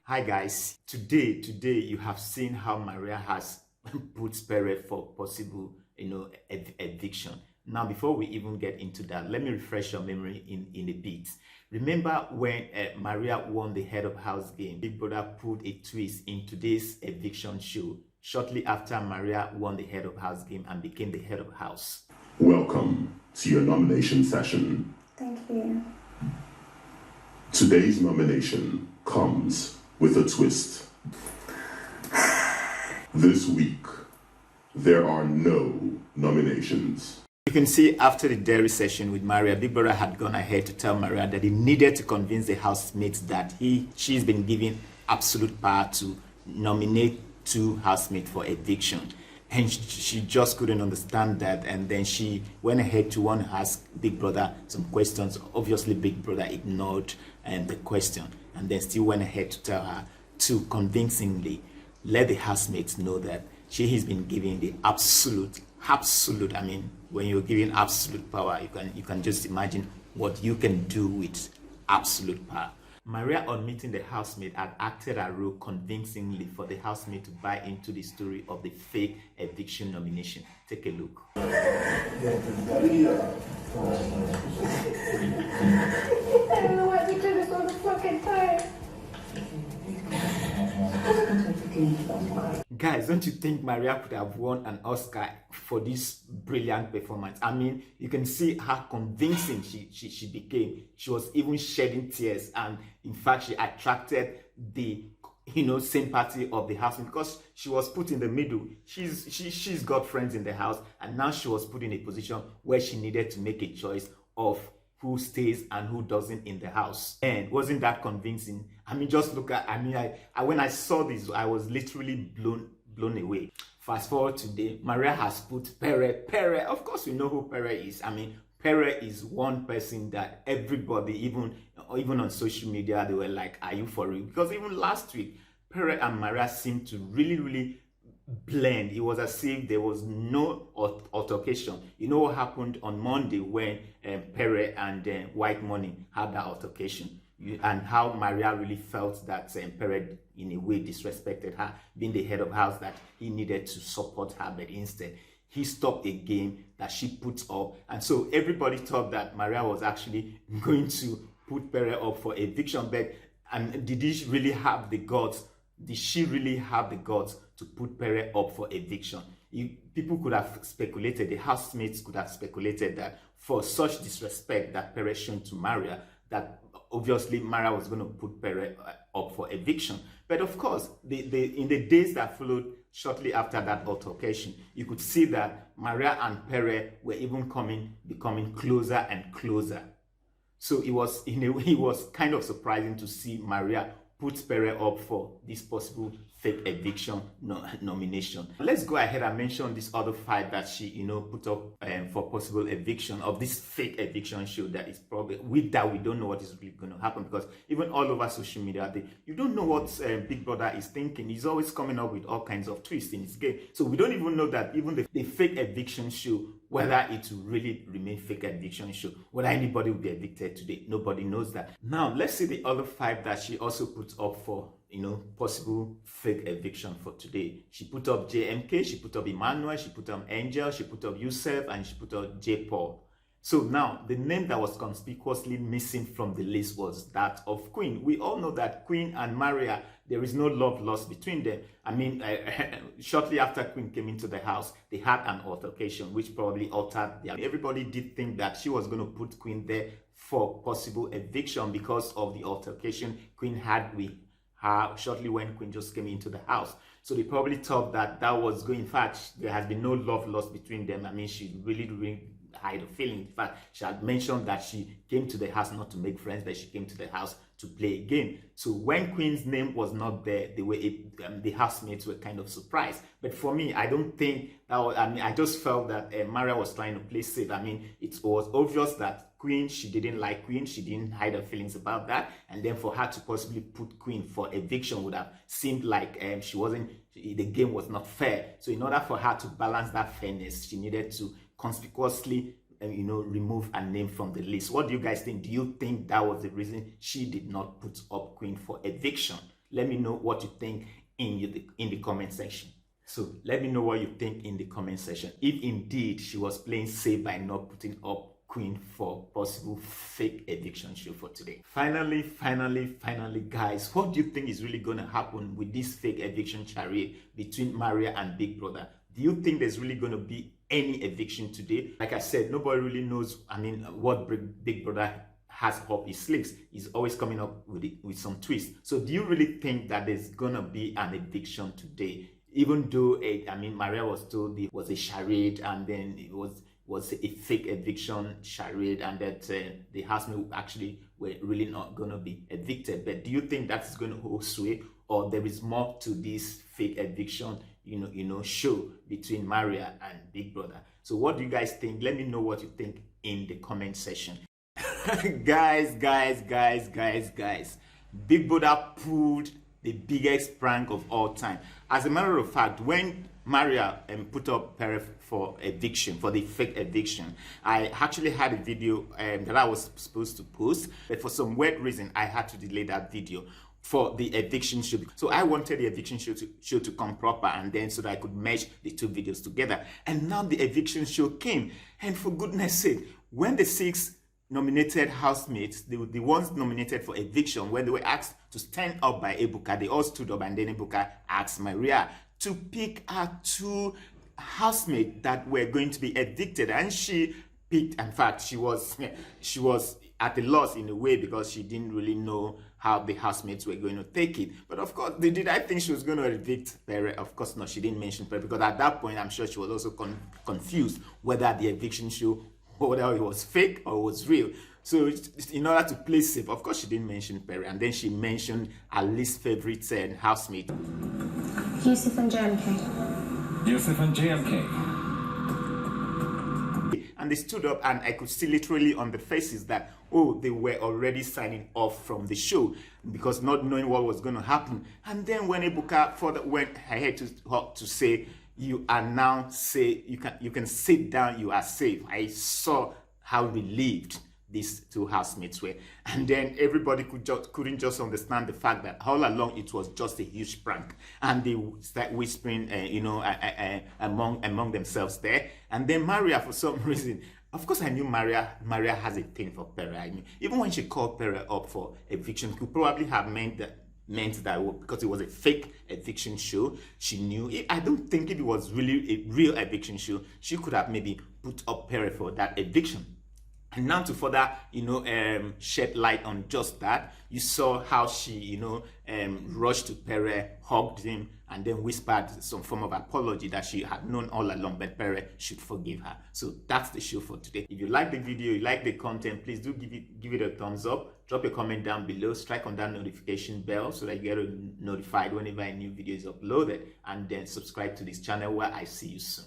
Hi guys, today you have seen how Maria has put Pere for possible, eviction. Now, before we even get into that, let me refresh your memory in a bit. Remember when Maria won the head of house game, Big Brother put a twist in today's eviction show shortly after Maria won the head of house game and became the head of house. Welcome to your nomination session. Thank you. Today's nomination comes with a twist. This week, there are no nominations. You can see after the dairy session with Maria, Big Brother had gone ahead to tell Maria that he needed to convince the housemates that she's been given absolute power to nominate two housemates for eviction. And she just couldn't understand that, and then she went ahead to want to ask Big Brother some questions. Obviously, Big Brother ignored the question, and then still went ahead to tell her to convincingly let the housemates know that she has been given the absolute. I mean, when you're given absolute power, you can just imagine what you can do with absolute power. Maria, on meeting the housemate, had acted her role convincingly for the housemate to buy into the story of the fake eviction nomination. Take a look. I don't know why we do this all the fucking time. Guys, don't you think Maria could have won an Oscar for this brilliant performance? I mean, you can see how convincing she became. She was even shedding tears, and in fact, she attracted the sympathy of the house because she was put in the middle. She's got friends in the house, and now she was put in a position where she needed to make a choice of who stays and who doesn't in the house. And wasn't that convincing? I mean, just look at, I when I saw this, I was literally blown away. Fast forward today, Maria has put Pere. Of course, we know who Pere is. I mean, Pere is one person that everybody, even on social media, they were like, are you for real? Because even last week, Pere and Maria seemed to really blend. It was as if there was no altercation. You know what happened on Monday when Pere and White Money had that altercation, and how Maria really felt that Pere in a way disrespected her, being the head of house, that he needed to support her, but instead he stopped a game that she put up, and so everybody thought that Maria was actually going to put Pere up for eviction. But did he really have the guts? Did she really have the guts to put Pere up for eviction? People could have speculated, the housemates could have speculated that for such disrespect that Pere shown to Maria, that obviously Maria was going to put Pere up for eviction. But of course, in the days that followed shortly after that altercation, you could see that Maria and Pere were even becoming closer and closer. So it was kind of surprising to see Maria put Pere up for this possible fake eviction nomination. Let's go ahead and mention this other fight that she put up for possible eviction of this fake eviction show. That is probably, with that, we don't know what is really going to happen, because even all over social media, you don't know what Big Brother is thinking. He's always coming up with all kinds of twists in his game, so we don't even know that even the fake eviction show, whether it will really remain fake eviction show, whether anybody will be evicted today, nobody knows that. Now let's see the other five that she also puts up for possible fake eviction for today. She put up JMK, she put up Emmanuel, she put up Angel, she put up Yusuf, and she put up J Paul. So now the name that was conspicuously missing from the list was that of Queen. We all know that Queen and Maria, there is no love lost between them. I mean, shortly after Queen came into the house, they had an altercation, which probably altered everybody did think that she was going to put Queen there for possible eviction because of the altercation Queen had with her shortly when Queen just came into the house. So they probably thought that was going. In fact, there has been no love lost between them. I mean, she really hide her feelings. In fact, she had mentioned that she came to the house not to make friends, but she came to the house to play a game. So when Queen's name was not there, the housemates were kind of surprised. But for me, I don't think that was, I just felt that Maria was trying to play safe. I mean, it was obvious that Queen, she didn't like Queen, she didn't hide her feelings about that, and then for her to possibly put Queen for eviction would have seemed like the game was not fair. So in order for her to balance that fairness, she needed to conspicuously remove a name from the list. What do you guys think? Do you think that was the reason she did not put up Queen for eviction? Let me know what you think in the comment section. So let me know what you think in the comment section. If indeed she was playing safe by not putting up Queen for possible fake eviction show for today. Finally, guys, what do you think is really going to happen with this fake eviction charade between Maria and Big Brother? Do you think there's really going to be any eviction today? Like I said, nobody really knows, what Big Brother has up his sleeves. He's always coming up with some twist. So do you really think that there's going to be an eviction today? Even though, Maria was told it was a charade, and then it was a fake eviction charade, and that the housemates actually were really not going to be evicted. But do you think that's going to hold sway, or there is more to this fake eviction, show between Maria and Big Brother? So what do you guys think? Let me know what you think in the comment section. guys, Big Brother pulled the biggest prank of all time. As a matter of fact, when Maria put up Perez for eviction, for the fake eviction, I actually had a video that I was supposed to post, but for some weird reason I had to delay that video for the eviction show. So I wanted the eviction show to come proper, and then so that I could merge the two videos together. And now the eviction show came, and for goodness sake, when the 6 nominated housemates, the ones nominated for eviction, when they were asked to stand up by Ebuka, they all stood up, and then Ebuka asked Maria to pick her 2 housemates that were going to be evicted, and she picked. In fact, she was at a loss in a way, because she didn't really know how the housemates were going to take it. But of course, did I think she was going to evict Perez? Of course not. She didn't mention Perez, because at that point I'm sure she was also confused whether the eviction show, whether it was fake or it was real. So in order to play safe, of course she didn't mention Perez, and then she mentioned her least favorite housemate, Yusuf and JMK. Yusuf and JMK. And they stood up, and I could see literally on the faces that, oh, they were already signing off from the show, because not knowing what was going to happen. And then when Ebuka further went ahead to say, you are now safe, you can sit down, you are safe, I saw how relieved these 2 housemates were. And then everybody couldn't just understand the fact that all along it was just a huge prank, and they start whispering among themselves there. And then Maria, for some reason, of course I knew Maria has a thing for Perez. I mean, even when she called Perez up for eviction, could probably have meant that because it was a fake eviction show, she knew it. I don't think if it was really a real eviction show, she could have maybe put up Perez for that eviction. And now to further, shed light on just that, you saw how she, rushed to Perez, hugged him, and then whispered some form of apology that she had known all along, but Perez should forgive her. So that's the show for today. If you like the video, you like the content, please do give it a thumbs up. Drop a comment down below, strike on that notification bell so that you get notified whenever a new video is uploaded, and then subscribe to this channel, where I see you soon.